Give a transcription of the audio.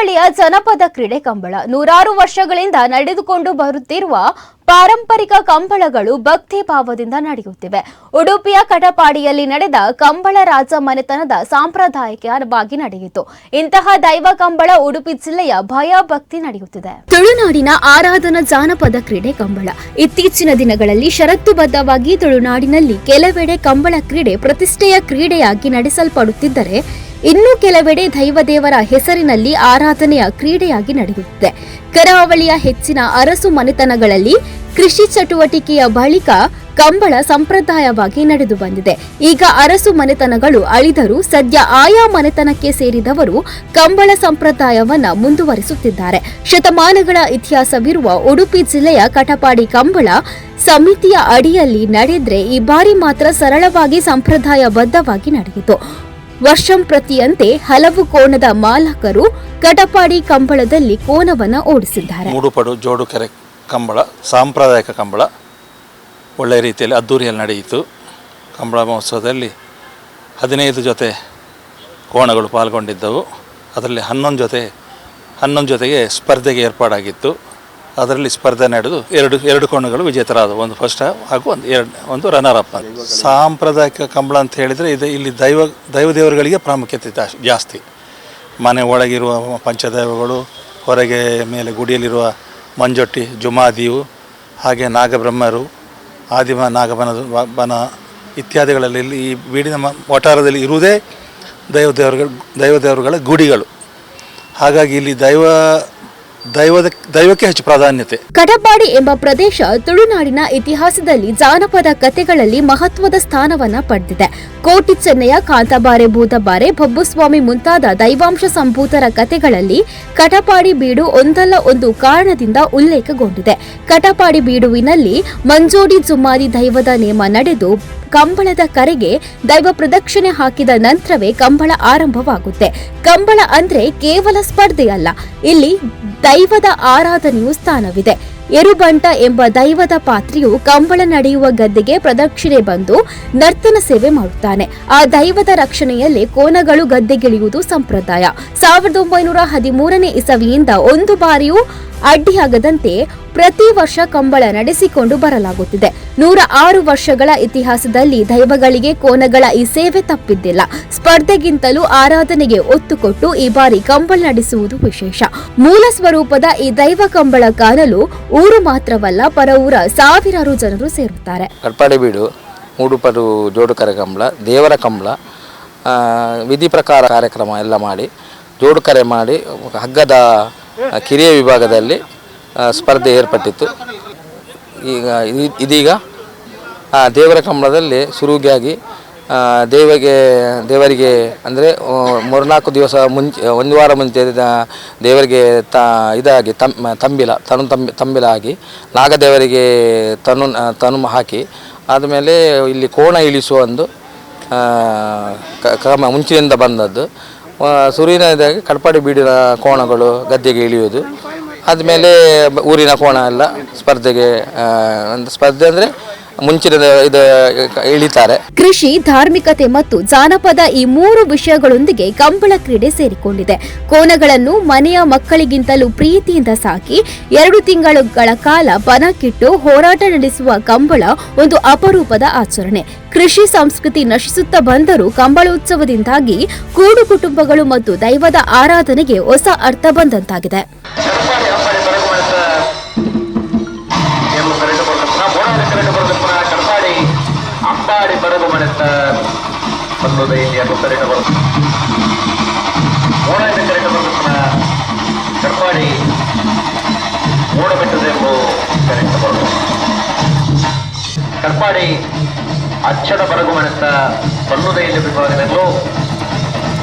ಕರಾವಳಿಯ ಜನಪದ ಕ್ರೀಡೆ ಕಂಬಳ ನೂರಾರು ವರ್ಷಗಳಿಂದ ನಡೆದುಕೊಂಡು ಬರುತ್ತಿರುವ ಪಾರಂಪರಿಕ ಕಂಬಳಗಳು ಭಕ್ತಿ ಭಾವದಿಂದ ನಡೆಯುತ್ತಿವೆ. ಉಡುಪಿಯ ಕಟಪಾಡಿಯಲ್ಲಿ ನಡೆದ ಕಂಬಳ ರಾಜ ಮನೆತನದ ಸಾಂಪ್ರದಾಯಿಕವಾಗಿ ನಡೆಯಿತು. ಇಂತಹ ದೈವ ಕಂಬಳ ಉಡುಪಿ ಜಿಲ್ಲೆಯ ಭಯ ಭಕ್ತಿ ನಡೆಯುತ್ತಿದೆ. ತುಳುನಾಡಿನ ಆರಾಧನಾ ಜಾನಪದ ಕ್ರೀಡೆ ಕಂಬಳ ಇತ್ತೀಚಿನ ದಿನಗಳಲ್ಲಿ ಷರತ್ತುಬದ್ಧವಾಗಿ ತುಳುನಾಡಿನಲ್ಲಿ ಕೆಲವೆಡೆ ಕಂಬಳ ಕ್ರೀಡೆ ಪ್ರತಿಷ್ಠೆಯ ಕ್ರೀಡೆಯಾಗಿ ನಡೆಸಲ್ಪಡುತ್ತಿದ್ದರೆ, ಇನ್ನು ಕೆಲವೆಡೆ ದೈವದೇವರ ಹೆಸರಿನಲ್ಲಿ ಆರಾಧನೆಯ ಕ್ರೀಡೆಯಾಗಿ ನಡೆಯುತ್ತಿದೆ. ಕರಾವಳಿಯ ಹೆಚ್ಚಿನ ಅರಸು ಮನೆತನಗಳಲ್ಲಿ ಕೃಷಿ ಚಟುವಟಿಕೆಯ ಬಳಿಕ ಕಂಬಳ ಸಂಪ್ರದಾಯವಾಗಿ ನಡೆದು ಬಂದಿದೆ. ಈಗ ಅರಸು ಮನೆತನಗಳು ಅಳಿದರೂ ಸದ್ಯ ಆಯಾ ಮನೆತನಕ್ಕೆ ಸೇರಿದವರು ಕಂಬಳ ಸಂಪ್ರದಾಯವನ್ನ ಮುಂದುವರಿಸುತ್ತಿದ್ದಾರೆ. ಶತಮಾನಗಳ ಇತಿಹಾಸವಿರುವ ಉಡುಪಿ ಜಿಲ್ಲೆಯ ಕಟಪಾಡಿ ಕಂಬಳ ಸಮಿತಿಯ ಅಡಿಯಲ್ಲಿ ನಡೆದ್ರೆ ಈ ಬಾರಿ ಮಾತ್ರ ಸರಳವಾಗಿ ಸಂಪ್ರದಾಯಬದ್ಧವಾಗಿ ನಡೆಯಿತು. ವರ್ಷಂಪ್ರತಿಯಂತೆ ಹಲವು ಕೋಣದ ಮಾಲಕರು ಕಟಪಾಡಿ ಕಂಬಳದಲ್ಲಿ ಕೋನವನ್ನ ಓಡಿಸಿದ್ದಾರೆ. ಮೂಡುಪಡು ಜೋಡುಕೆರೆ ಕಂಬಳ ಸಾಂಪ್ರದಾಯಿಕ ಕಂಬಳ ಒಳ್ಳೆಯ ರೀತಿಯಲ್ಲಿ ಅದ್ದೂರಿಯಲ್ಲಿ ನಡೆಯಿತು. ಕಂಬಳ ಮಹೋತ್ಸವದಲ್ಲಿ 15 ಜೊತೆ ಕೋಣಗಳು ಪಾಲ್ಗೊಂಡಿದ್ದವು. ಅದರಲ್ಲಿ 11 ಜೊತೆಗೆ ಸ್ಪರ್ಧೆಗೆ ಏರ್ಪಾಡಾಗಿತ್ತು. ಅದರಲ್ಲಿ ಸ್ಪರ್ಧೆ ನಡೆದು ಎರಡು ಕೋಣಗಳು ವಿಜೇತರಾದವು. ಒಂದು ಫಸ್ಟ್ ಹಾಗೂ ಒಂದು ರನ್ನರ್ ಅಪ್. ಸಾಂಪ್ರದಾಯಿಕ ಕಂಬಳ ಅಂತ ಹೇಳಿದರೆ ಇಲ್ಲಿ ದೈವದೇವರುಗಳಿಗೆ ಪ್ರಾಮುಖ್ಯತೆ ಜಾಸ್ತಿ. ಮನೆ ಒಳಗಿರುವ ಪಂಚದೈವಗಳು, ಹೊರಗೆ ಮೇಲೆ ಗುಡಿಯಲ್ಲಿರುವ ಮಂಜೊಟ್ಟಿ, ಜುಮಾದಿಯು, ಹಾಗೆ ನಾಗಬ್ರಹ್ಮರು, ಆದಿಮ ನಾಗಬನ ಇತ್ಯಾದಿಗಳಲ್ಲಿ ಈ ಬೀಡಿನ ವಠಾರದಲ್ಲಿ ಇರುವುದೇ ದೈವದೇವರುಗಳ ಗುಡಿಗಳು. ಹಾಗಾಗಿ ಇಲ್ಲಿ ದೈವಕ್ಕೆ ಹೆಚ್ಚು ಪ್ರಾಧಾನ್ಯತೆ. ಕಟಪಾಡಿ ಎಂಬ ಪ್ರದೇಶ ತುಳುನಾಡಿನ ಇತಿಹಾಸದಲ್ಲಿ ಜಾನಪದ ಕಥೆಗಳಲ್ಲಿ ಮಹತ್ವದ ಸ್ಥಾನವನ್ನ ಪಡೆದಿದೆ. ಕೋಟಿ ಚೆನ್ನೆಯ ಕಾಂತಬಾರೆ, ಭೂತಬಾರೆ, ಬಬ್ಬುಸ್ವಾಮಿ ಮುಂತಾದ ದೈವಾಂಶ ಸಂಭೂತರ ಕಥೆಗಳಲ್ಲಿ ಕಟಪಾಡಿ ಬೀಡು ಒಂದಲ್ಲ ಒಂದು ಕಾರಣದಿಂದ ಉಲ್ಲೇಖಗೊಂಡಿದೆ. ಕಟಪಾಡಿ ಬೀಡುವಿನಲ್ಲಿ ಮಂಜೋಡಿ ಜುಮ್ಮಾದಿ ದೈವದ ನೇಮ ನಡೆದು ಕಂಬಳದ ಕರೆಗೆ ದೈವ ಪ್ರದಕ್ಷಿಣೆ ಹಾಕಿದ ನಂತರವೇ ಕಂಬಳ ಆರಂಭವಾಗುತ್ತೆ. ಕಂಬಳ ಅಂದ್ರೆ ಕೇವಲ ಸ್ಪರ್ಧೆಯಲ್ಲ, ಇಲ್ಲಿ ದೈವದ ಆರಾಧನೆಯೂ ಸ್ಥಾನವಿದೆ. ಎರುಬಂಟ ಎಂಬ ದೈವದ ಪಾತ್ರೆಯು ಕಂಬಳ ನಡೆಯುವ ಗದ್ದೆಗೆ ಪ್ರದಕ್ಷಿಣೆ ಬಂದು ನರ್ತನ ಸೇವೆ ಮಾಡುತ್ತಾನೆ. ಆ ದೈವದ ರಕ್ಷಣೆಯಲ್ಲೇ ಕೋನಗಳು ಗದ್ದೆಗಿಳಿಯುವುದು ಸಂಪ್ರದಾಯ. 1913ನೇ ಇಸವಿಯಿಂದ ಒಂದು ಬಾರಿಯೂ ಅಡ್ಡಿಯಾಗದಂತೆ ಪ್ರತಿ ವರ್ಷ ಕಂಬಳ ನಡೆಸಿಕೊಂಡು ಬರಲಾಗುತ್ತಿದೆ. 106 ವರ್ಷಗಳ ಇತಿಹಾಸದಲ್ಲಿ ದೈವಗಳಿಗೆ ಕೋನಗಳ ಈ ಸೇವೆ ತಪ್ಪಿದ್ದಿಲ್ಲ. ಸ್ಪರ್ಧೆಗಿಂತಲೂ ಆರಾಧನೆಗೆ ಒತ್ತು ಕೊಟ್ಟು ಈ ಬಾರಿ ಕಂಬಳ ನಡೆಸುವುದು ವಿಶೇಷ. ಮೂಲ ಸ್ವರೂಪದ ಈ ದೈವ ಕಂಬಳ ಕಾಣಲು ಊರು ಮಾತ್ರವಲ್ಲ, ಪರ ಊರ ಸಾವಿರಾರು ಜನರು ಸೇರುತ್ತಾರೆ. ಕಟ್ಪಾಡಿ ಬೀಡು, ಮೂಡುಪಡು ಜೋಡುಕರೆ ಕಂಬಳ, ದೇವರ ಕಂಬಳ, ವಿಧಿ ಪ್ರಕಾರ ಕಾರ್ಯಕ್ರಮ ಎಲ್ಲ ಮಾಡಿ ಜೋಡುಕರೆ ಮಾಡಿ ಹಗ್ಗದ ಕಿರಿಯ ವಿಭಾಗದಲ್ಲಿ ಸ್ಪರ್ಧೆ ಏರ್ಪಟ್ಟಿತ್ತು. ಇದೀಗ ದೇವರ ಕಂಬಳದಲ್ಲಿ ಶುರುವಾಗಿ ದೇವರಿಗೆ ಅಂದರೆ 3-4 ದಿವಸ ಮುಂಚೆ, 1 ವಾರ ಮುಂಚೆ ದೇವರಿಗೆ ತಂಬಿಲ ಆಗಿ ನಾಗದೇವರಿಗೆ ತನು ಹಾಕಿ ಆದಮೇಲೆ ಇಲ್ಲಿ ಕೋಣ ಇಳಿಸುವ ಒಂದು ಕ್ರಮ ಮುಂಚಿನಿಂದ ಬಂದದ್ದು. ಸುರಿನದಾಗಿ ಕಟ್ಪಾಡಿ ಬೀಡಿನ ಕೋಣಗಳು ಗದ್ದೆಗೆ ಇಳಿಯುವುದು, ಆದಮೇಲೆ ಊರಿನ ಕೋಣ ಎಲ್ಲ ಸ್ಪರ್ಧೆ ಅಂದರೆ ಮುಂಚಿನ ಇಳಿತಾರೆ. ಕೃಷಿ, ಧಾರ್ಮಿಕತೆ ಮತ್ತು ಜಾನಪದ ಈ 3 ವಿಷಯಗಳೊಂದಿಗೆ ಕಂಬಳ ಕ್ರೀಡೆ ಸೇರಿಕೊಂಡಿದೆ. ಕೋನಗಳನ್ನು ಮನೆಯ ಮಕ್ಕಳಿಗಿಂತಲೂ ಪ್ರೀತಿಯಿಂದ ಸಾಕಿ 2 ತಿಂಗಳುಗಳ ಕಾಲ ಪಣಕ್ಕಿಟ್ಟು ಹೋರಾಟ ನಡೆಸುವ ಕಂಬಳ ಒಂದು ಅಪರೂಪದ ಆಚರಣೆ. ಕೃಷಿ ಸಂಸ್ಕೃತಿ ನಶಿಸುತ್ತಾ ಬಂದರೂ ಕಂಬಳೋತ್ಸವದಿಂದಾಗಿ ಕೂಡು ಕುಟುಂಬಗಳು ಮತ್ತು ದೈವದ ಆರಾಧನೆಗೆ ಹೊಸ ಅರ್ಥ ಬಂದಂತಾಗಿದೆ. ಅಂಬಾಡಿ ಬರಗು ಮನೆತ ಬಂದದ ಇಂಡಿಯನ್ನು ಕರೆಟ ಬರುತ್ತದೆ. ಮೋಡ ಎಂದು ಕರೆಟ ಬರುತ್ತನ ಕಟ್ಪಾಡಿ ಮೋಡ ಬೆಟ್ಟದೆಂಬು ಕರೆಟ ಬರುತ್ತದೆ. ಕಟ್ಪಾಡಿ ಅಚ್ಚಡ ಬರಗು ಮನೆತ ಬಂದದ ಇಂಡಿ ವಿಭಾಗದೆಂಬು